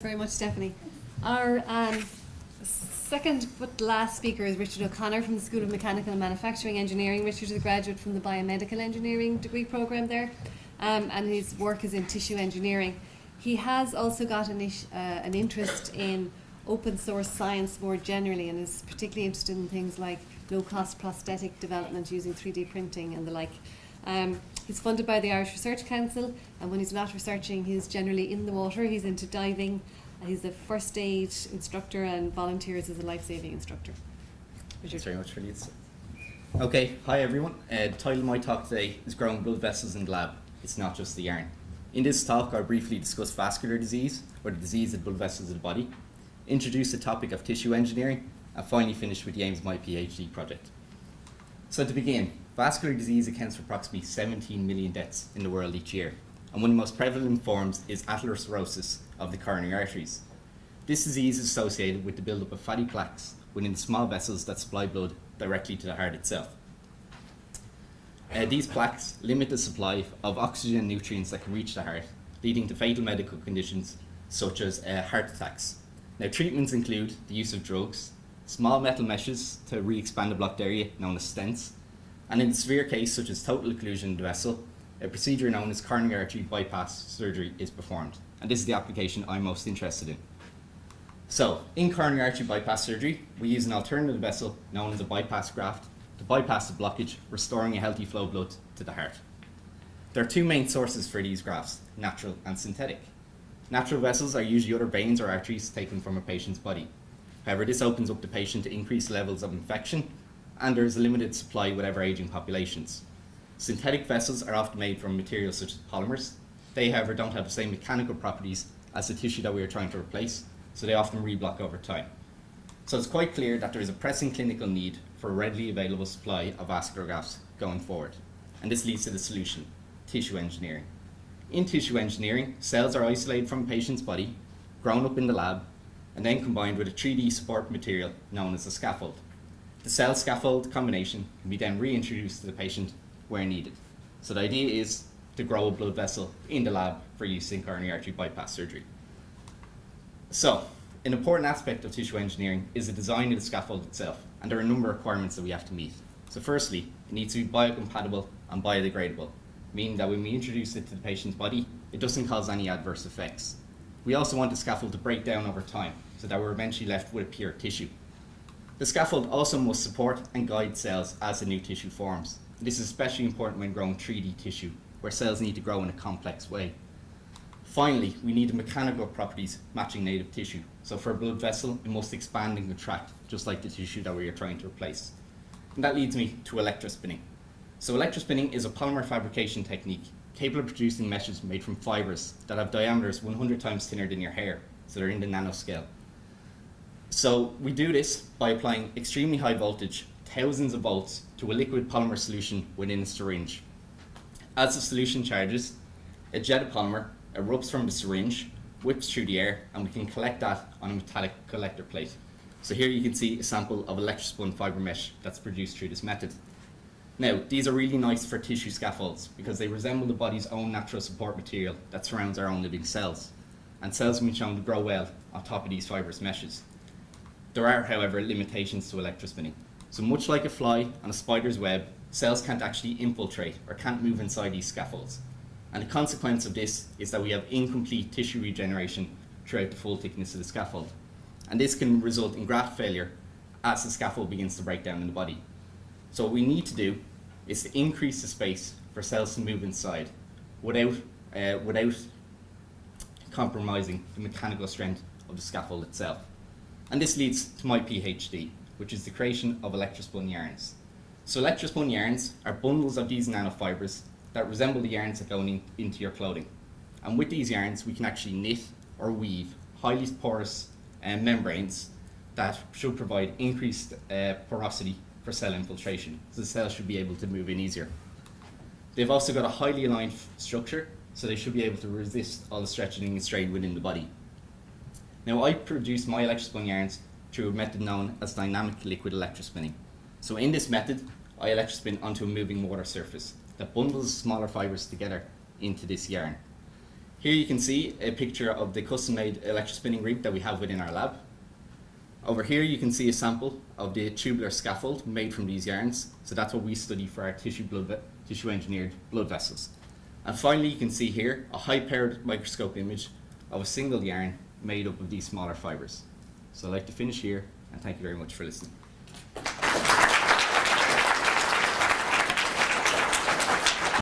Very much, Stephanie. Our second but last speaker is Richard OConnor from the School of Mechanical and Manufacturing Engineering. Richard is a graduate from the Biomedical Engineering degree programme there, and his work is in tissue engineering. He has also got an interest in open source science more generally, and is particularly interested in things like low-cost prosthetic development using 3D printing and the like. He's funded by the Irish Research Council, and when he's not researching, he's generally in the water. He's into diving. He's a first aid instructor and volunteers as a life-saving instructor. Richard. Thanks very much for this. Okay, hi everyone. The title of my talk today is Growing Blood Vessels in the Lab. It's not just the yarn. In this talk, I'll briefly discuss vascular disease, or the disease of blood vessels of the body, introduce the topic of tissue engineering, and finally finish with the aims of my PhD project. So to begin, vascular disease accounts for approximately 17 million deaths in the world each year, and one of the most prevalent forms is atherosclerosis of the coronary arteries. This disease is associated with the buildup of fatty plaques within the small vessels that supply blood directly to the heart itself. These plaques limit the supply of oxygen and nutrients that can reach the heart, leading to fatal medical conditions such as heart attacks. Now, treatments include the use of drugs, small metal meshes to re-expand the blocked area known as stents, and in the severe case such as total occlusion of the vessel, a procedure known as coronary artery bypass surgery is performed. And this is the application I'm most interested in. So, in coronary artery bypass surgery, we use an alternative vessel known as a bypass graft to bypass the blockage, restoring a healthy flow of blood to the heart. There are two main sources for these grafts, natural and synthetic. Natural vessels are usually other veins or arteries taken from a patient's body. However, this opens up the patient to increased levels of infection, and there is a limited supply with ever-aging populations. Synthetic vessels are often made from materials such as polymers. They, however, don't have the same mechanical properties as the tissue that we are trying to replace, so they often reblock over time. So it's quite clear that there is a pressing clinical need for a readily available supply of vascular grafts going forward. And this leads to the solution, tissue engineering. In tissue engineering, cells are isolated from a patient's body, grown up in the lab, and then combined with a 3D support material known as a scaffold. The cell scaffold combination can be then reintroduced to the patient where needed. So the idea is to grow a blood vessel in the lab for use in coronary artery bypass surgery. So, an important aspect of tissue engineering is the design of the scaffold itself, and there are a number of requirements that we have to meet. So firstly, it needs to be biocompatible and biodegradable, meaning that when we introduce it to the patient's body, it doesn't cause any adverse effects. We also want the scaffold to break down over time, so that we're eventually left with a pure tissue. The scaffold also must support and guide cells as the new tissue forms. This is especially important when growing 3D tissue, where cells need to grow in a complex way. Finally, we need the mechanical properties matching native tissue. So for a blood vessel, it must expand and contract, just like the tissue that we are trying to replace. And that leads me to electrospinning. So electrospinning is a polymer fabrication technique capable of producing meshes made from fibers that have diameters 100 times thinner than your hair, so they're in the nanoscale. So we do this by applying extremely high voltage, thousands of volts, to a liquid polymer solution within a syringe. As the solution charges, a jet of polymer erupts from the syringe, whips through the air, and we can collect that on a metallic collector plate. So here you can see a sample of electrospun fiber mesh that's produced through this method. Now, these are really nice for tissue scaffolds because they resemble the body's own natural support material that surrounds our own living cells. And cells have been shown to grow well on top of these fibrous meshes. There are, however, limitations to electrospinning. So much like a fly on a spider's web, cells can't actually infiltrate or can't move inside these scaffolds. And the consequence of this is that we have incomplete tissue regeneration throughout the full thickness of the scaffold. And this can result in graft failure as the scaffold begins to break down in the body. So what we need to do is to increase the space for cells to move inside without compromising the mechanical strength of the scaffold itself. And this leads to my PhD, which is the creation of electrospun yarns. So electrospun yarns are bundles of these nanofibers that resemble the yarns that go into your clothing. And with these yarns, we can actually knit or weave highly porous membranes that should provide increased porosity for cell infiltration, so the cells should be able to move in easier. They've also got a highly aligned structure, so they should be able to resist all the stretching and strain within the body. Now, I produce my electrospun yarns through a method known as dynamic liquid electrospinning. So in this method, I electrospin onto a moving water surface that bundles smaller fibers together into this yarn. Here you can see a picture of the custom-made electrospinning rig that we have within our lab. Over here you can see a sample of the tubular scaffold made from these yarns. So that's what we study for our tissue engineered blood vessels. And finally you can see here a high-powered microscope image of a single yarn made up of these smaller fibres. So I'd like to finish here and thank you very much for listening.